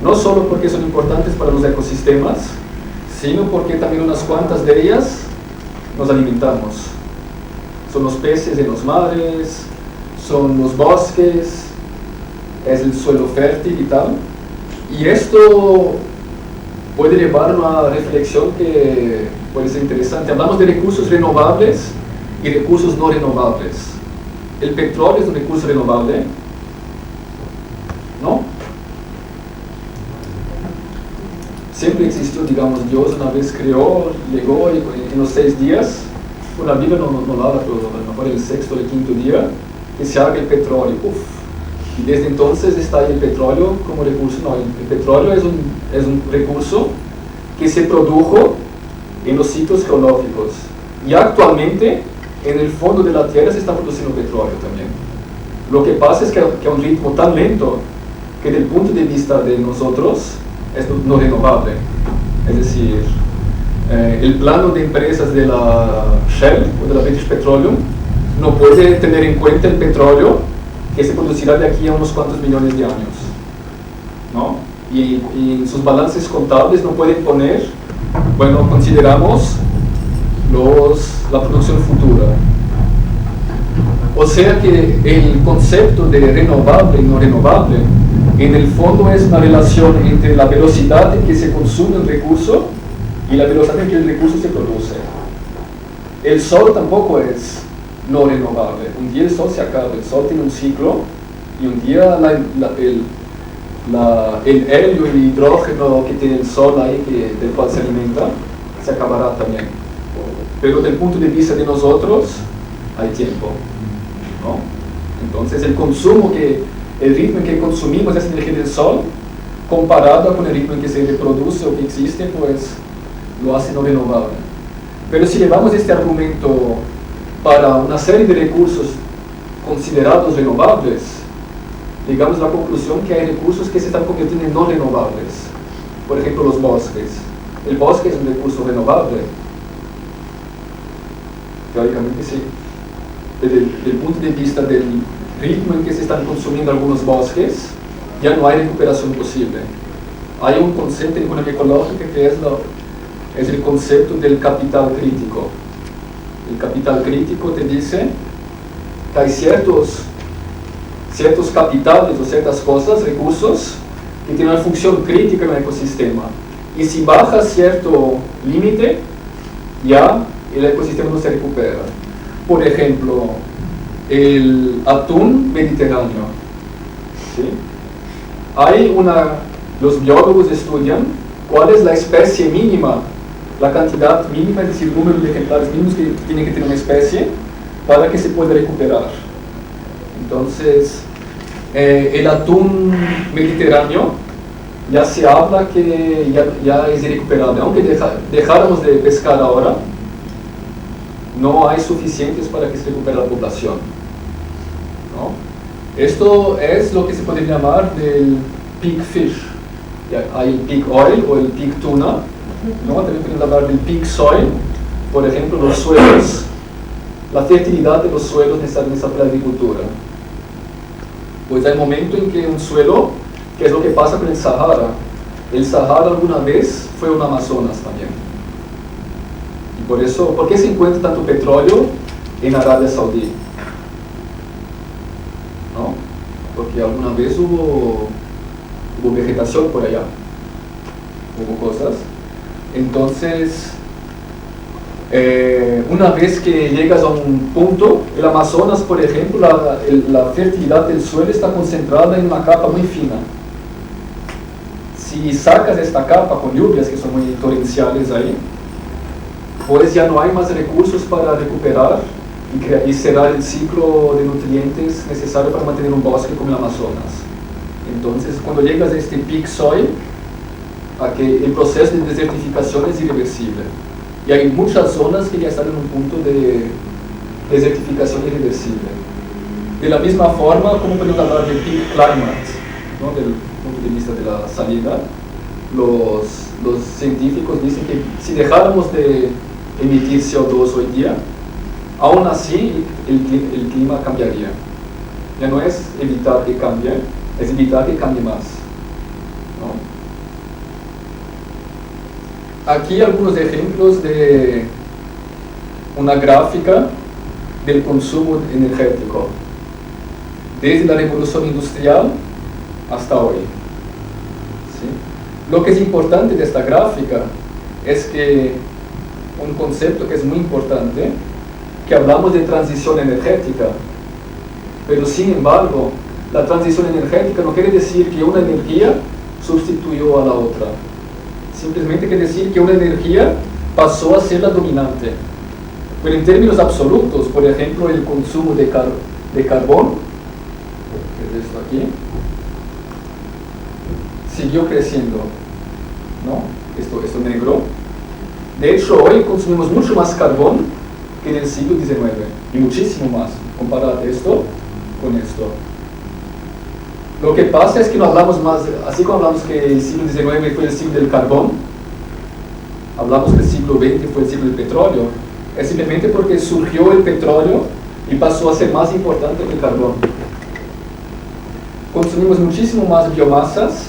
no solo porque son importantes para los ecosistemas, sino porque también unas cuantas de ellas nos alimentamos. Son los peces en los mares, son los bosques, es el suelo fértil y tal. Y esto puede llevar a una reflexión que puede ser interesante. Hablamos de recursos renovables y recursos no renovables. El petróleo es un recurso renovable, ¿no? Siempre existió, digamos, Dios una vez creó, llegó y en los 6 días, bueno, la Biblia no lo habla, pero a lo mejor el 6º o el 5º día, que se haga el petróleo. Uf. Y desde entonces está ahí el petróleo como recurso. No, el petróleo es un recurso que se produjo en los sitios geológicos. Y actualmente, en el fondo de la Tierra se está produciendo petróleo también. Lo que pasa es que a un ritmo tan lento que desde el punto de vista de nosotros es no renovable. Es decir, el plano de empresas de la Shell o de la British Petroleum no puede tener en cuenta el petróleo que se producirá de aquí a unos cuantos millones de años, ¿no? Y en sus balances contables no pueden poner, bueno, consideramos la producción futura. O sea que el concepto de renovable y no renovable en el fondo es una relación entre la velocidad en que se consume el recurso y la velocidad en que el recurso se produce. El sol tampoco es no renovable. Un día el sol se acaba, el sol tiene un ciclo y un día el helio y el hidrógeno que tiene el sol ahí, del cual se alimenta, se acabará también. Pero desde el punto de vista de nosotros hay tiempo, ¿no? Entonces el ritmo en que consumimos esa energía del sol, comparado con el ritmo en que se reproduce o que existe, pues lo hace no renovable. Pero si llevamos este argumento para una serie de recursos considerados renovables, llegamos a la conclusión que hay recursos que se están convirtiendo en no renovables. Por ejemplo, los bosques. El bosque es un recurso renovable. Teóricamente sí. Desde el punto de vista del ritmo en que se están consumiendo algunos bosques, ya no hay recuperación posible. Hay un concepto en economía ecológica que es el concepto del capital crítico. El capital crítico te dice que hay ciertos capitales o ciertas cosas, recursos, que tienen una función crítica en el ecosistema. Y si baja cierto límite, ya el ecosistema no se recupera. Por ejemplo, el atún mediterráneo. ¿Sí? Los biólogos estudian cuál es la especie mínima, la cantidad mínima, es decir, el número de ejemplares mínimos que tiene que tener una especie para que se pueda recuperar. Entonces, el atún mediterráneo ya se habla que ya es irrecuperable. Aunque dejáramos de pescar ahora, no hay suficientes para que se recupere la población, ¿no? Esto es lo que se puede llamar del peak fish. Hay el peak oil o el peak tuna, ¿no? También podemos hablar del peak soil. Por ejemplo, los suelos, la fertilidad de los suelos necesarios para la agricultura. Pues hay momento en que un suelo, que es lo que pasa con el Sahara alguna vez fue un Amazonas también. Y por eso, ¿por qué se encuentra tanto petróleo en Arabia Saudí? ¿No? Porque alguna vez hubo vegetación por allá, hubo cosas. Entonces, una vez que llegas a un punto, el Amazonas, por ejemplo, la fertilidad del suelo está concentrada en una capa muy fina. Si sacas esta capa con lluvias que son muy torrenciales ahí, pues ya no hay más recursos para recuperar y cerrar el ciclo de nutrientes necesario para mantener un bosque como el Amazonas. Entonces, cuando llegas a este peak soil, el proceso de desertificación es irreversible. Y hay muchas zonas que ya están en un punto de desertificación irreversible. De la misma forma, como podemos hablar de peak climate, ¿no? Del punto de vista de la salida, los científicos dicen que si dejáramos de emitir CO2 hoy día, aún así el clima cambiaría. Ya no es evitar que cambie, es evitar que cambie más, ¿no? Aquí algunos ejemplos de una gráfica del consumo energético, desde la revolución industrial hasta hoy. ¿Sí? Lo que es importante de esta gráfica es que un concepto que es muy importante, que hablamos de transición energética, pero sin embargo, la transición energética no quiere decir que una energía sustituyó a la otra. Simplemente quiere decir que una energía pasó a ser la dominante. Pero en términos absolutos, por ejemplo, el consumo de carbón, que es esto aquí, siguió creciendo, ¿no? Esto negro. De hecho, hoy consumimos mucho más carbón que en el siglo XIX, y muchísimo más. Comparad esto con esto. Lo que pasa es que no hablamos más, así como hablamos que el siglo XIX fue el siglo del carbón, hablamos que el siglo XX fue el siglo del petróleo, es simplemente porque surgió el petróleo y pasó a ser más importante que el carbón. Consumimos muchísimo más biomasas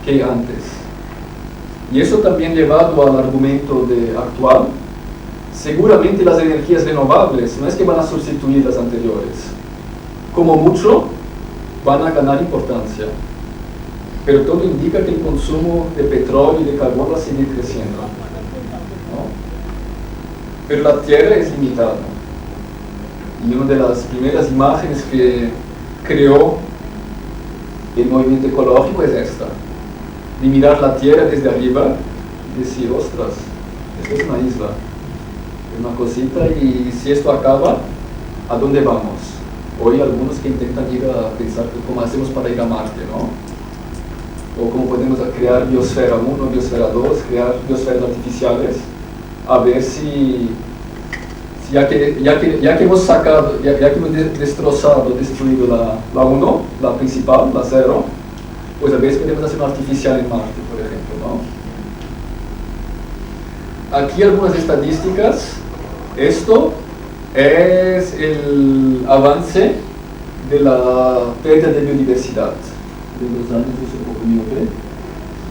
que antes. Y eso también llevado al argumento actual, seguramente las energías renovables no es que van a sustituir las anteriores. Como mucho, van a ganar importancia. Pero todo indica que el consumo de petróleo y de carbón va a seguir creciendo, ¿no? Pero la Tierra es limitada. Y una de las primeras imágenes que creó el movimiento ecológico es esta. De mirar la Tierra desde arriba y decir, ostras, esto es una isla, es una cosita, y si esto acaba, ¿a dónde vamos? Hoy algunos que intentan ir a pensar cómo hacemos para ir a Marte, ¿no? O cómo podemos crear biosfera 1, biosfera 2, crear biosferas artificiales, a ver si ya que hemos sacado, ya que hemos destrozado, destruido la 1, la principal, la 0, pues a ver si podemos hacer una artificial en Marte, por ejemplo, ¿no? Aquí algunas estadísticas. Esto es el avance de la pérdida de biodiversidad de los años, un poco miope,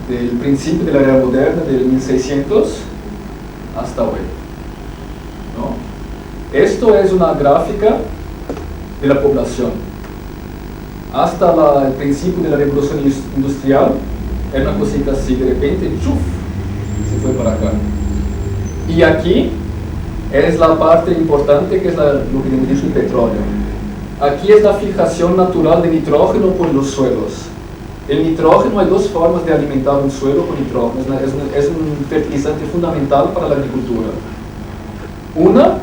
del principio de la era moderna, del 1600 hasta hoy, ¿no? Esto es una gráfica de la población. Hasta el principio de la revolución industrial era una cosita así, de repente, ¡chuf!, se fue para acá. Y aquí es la parte importante, que es lo que hemos dicho, el petróleo. Aquí es la fijación natural de nitrógeno por los suelos. El nitrógeno, hay dos formas de alimentar un suelo con nitrógeno. Es un fertilizante fundamental para la agricultura. Una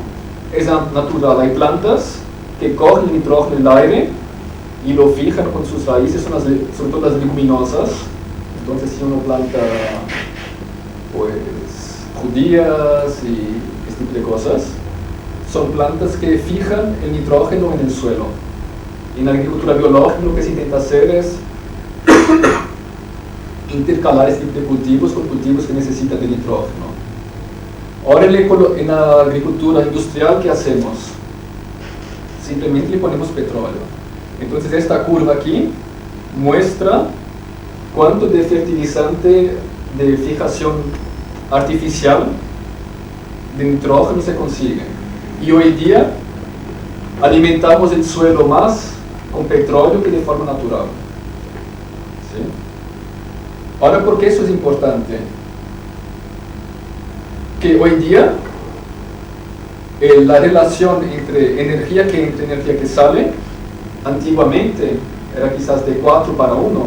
es natural. Hay plantas que cogen el nitrógeno del aire y lo fijan con sus raíces, sobre todo las leguminosas. Entonces, si uno planta pues judías y este tipo de cosas, son plantas que fijan el nitrógeno en el suelo. En la agricultura biológica lo que se intenta hacer es intercalar este tipo de cultivos con cultivos que necesitan de nitrógeno. Ahora en la agricultura industrial, ¿qué hacemos? Simplemente le ponemos petróleo. Entonces esta curva aquí muestra cuánto de fertilizante de fijación artificial de nitrógeno se consigue. Y hoy día alimentamos el suelo más con petróleo que de forma natural. ¿Sí? Ahora, ¿por qué eso es importante? Que hoy día la relación entre energía que entra y energía que sale, antiguamente era quizás de 4 para 1,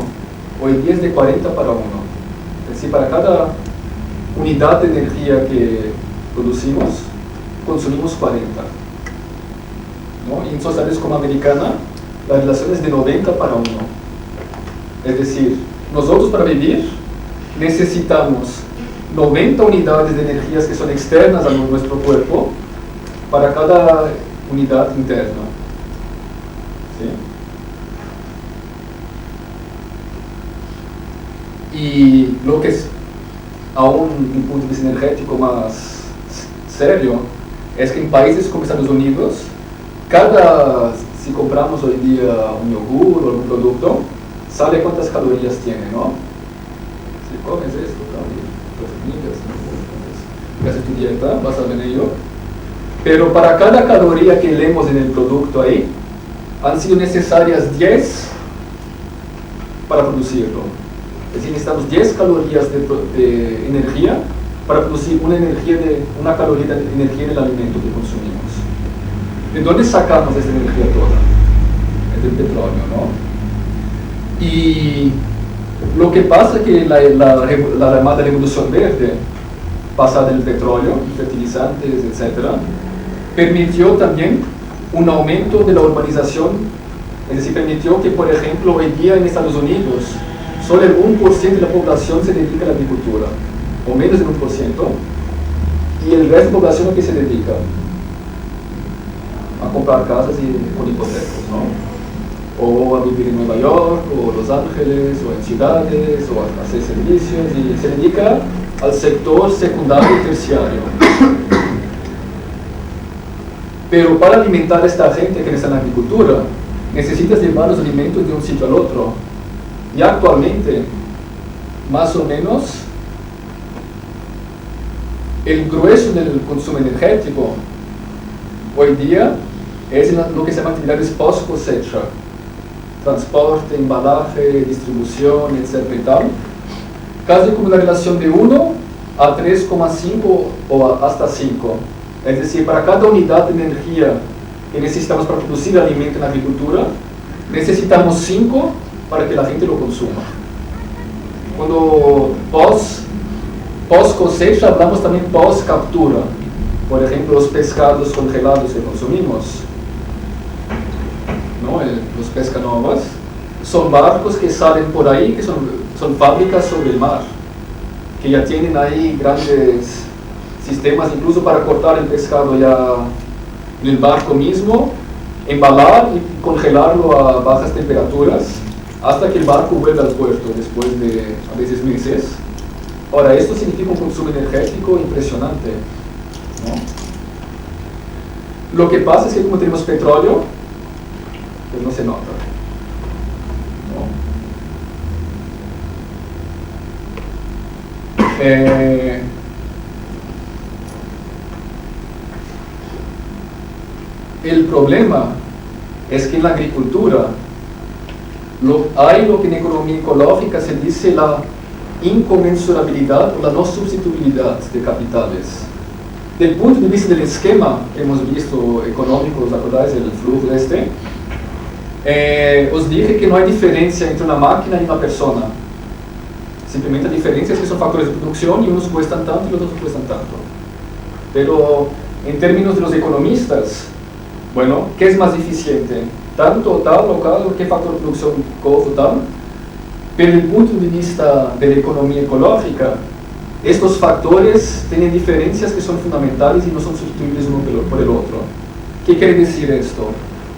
hoy día es de 40 para 1. Es decir, para cada unidad de energía que producimos, consumimos 40. ¿No? Y en sociedades como Americana, la relación es de 90 para 1. Es decir, nosotros para vivir necesitamos 90 unidades de energías que son externas a nuestro cuerpo para cada unidad interna. ¿Sí? Y lo que es aún un punto de vista energético más serio es que en países como Estados Unidos, si compramos hoy día un yogur o algún producto, sabe cuántas calorías tiene, ¿no? Si comes esto, millas, ¿no? Haces tu dieta, vas a ver ello. Pero para cada caloría que leemos en el producto ahí, han sido necesarias 10 para producirlo. Es decir, necesitamos 10 calorías de energía para producir una caloría de energía en el alimento que consumimos. ¿De dónde sacamos esta energía toda? Es del petróleo, ¿no? Y lo que pasa es que la llamada revolución verde, basada en el petróleo, fertilizantes, etc., permitió también un aumento de la urbanización, es decir, permitió que, por ejemplo, hoy día en Estados Unidos, solo el 1% de la población se dedica a la agricultura, o menos del 1%, y el resto de la población a qué se dedica? A comprar casas con hipotecas, ¿no? O a vivir en Nueva York, o Los Ángeles, o en ciudades, o a hacer servicios, y se dedica al sector secundario y terciario. Pero para alimentar a esta gente que está en la agricultura, necesitas llevar los alimentos de un sitio al otro. Y actualmente, más o menos, el grueso del consumo energético hoy día es lo que se llama actividades post cosecha, transporte, embalaje, distribución, etc. y tal, casi como una relación de 1 a 3,5 o hasta 5. Es decir, para cada unidad de energía que necesitamos para producir alimento en la agricultura, necesitamos 5 para que la gente lo consuma. Cuando post cosecha, hablamos también post captura. Por ejemplo, los pescados congelados que consumimos, ¿no? Los pescanovas, son barcos que salen por ahí, que son fábricas sobre el mar, que ya tienen ahí grandes sistemas incluso para cortar el pescado ya en el barco mismo, embalar y congelarlo a bajas temperaturas hasta que el barco vuelva al puerto después de a veces meses. Ahora, esto significa un consumo energético impresionante, ¿no? Lo que pasa es que como tenemos petróleo, pues no se nota, ¿no? El problema es que en la agricultura hay lo que en economía ecológica se dice la inconmensurabilidad o la no sustituibilidad de capitales. Del punto de vista del esquema que hemos visto económico, ¿os acordáis del flujo os dije que no hay diferencia entre una máquina y una persona. Simplemente la diferencia es que son factores de producción y unos cuestan tanto y los otros cuestan tanto. Pero en términos de los economistas, bueno, ¿qué es más eficiente? ¿Tanto tal o tal? ¿Qué factor de producción cojo tal? Pero desde el punto de vista de la economía ecológica, estos factores tienen diferencias que son fundamentales y no son sustituibles uno por el otro. ¿Qué quiere decir esto?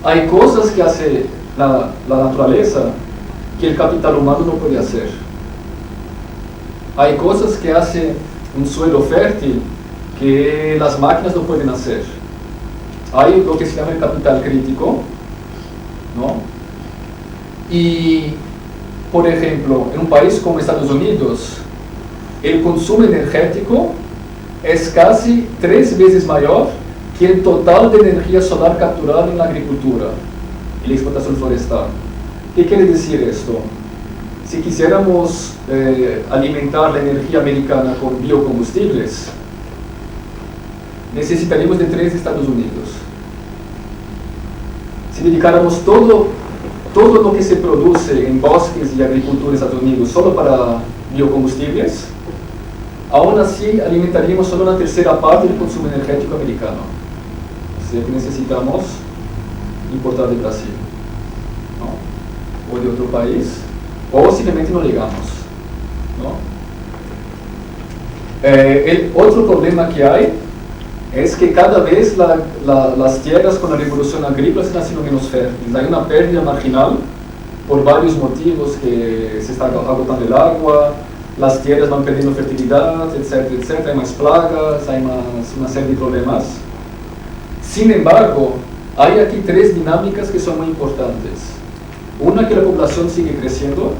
Hay cosas que hace la naturaleza que el capital humano no puede hacer. Hay cosas que hace un suelo fértil que las máquinas no pueden hacer. Hay lo que se llama el capital crítico, ¿no? Y, por ejemplo, en un país como Estados Unidos, el consumo energético es casi 3 veces mayor que el total de energía solar capturada en la agricultura y la explotación forestal. ¿Qué quiere decir esto? Si quisiéramos alimentar la energía americana con biocombustibles, necesitaríamos de 3 Estados Unidos. Si dedicáramos todo lo que se produce en bosques y agricultura en Estados Unidos solo para biocombustibles, aún así alimentaríamos solo una tercera parte del consumo energético americano. O sea que necesitamos importar de Brasil, ¿no? O de otro país, o simplemente no llegamos, ¿no? El otro problema que hay es que cada vez las tierras con la revolución agrícola están siendo menos fértiles. Hay una pérdida marginal por varios motivos, que se está agotando el agua, las tierras van perdiendo fertilidad, etcétera, etcétera. Hay más plagas, hay una serie de problemas. Sin embargo, hay aquí 3 dinámicas que son muy importantes. Una, que la población sigue creciendo.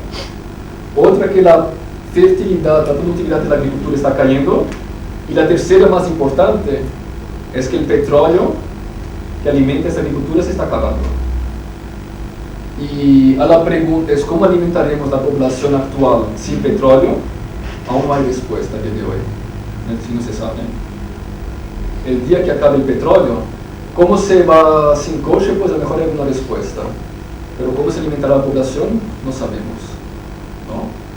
Otra, que la fertilidad, la productividad de la agricultura está cayendo. Y la tercera, más importante, es que el petróleo que alimenta esa agricultura se está acabando. Y a la pregunta es, ¿cómo alimentaremos la población actual sin petróleo? Aún no hay respuesta a día de hoy. Si no se sabe. El día que acabe el petróleo, ¿cómo se va sin coche? Pues a lo mejor hay una respuesta. Pero cómo se alimentará la población, no sabemos, ¿no?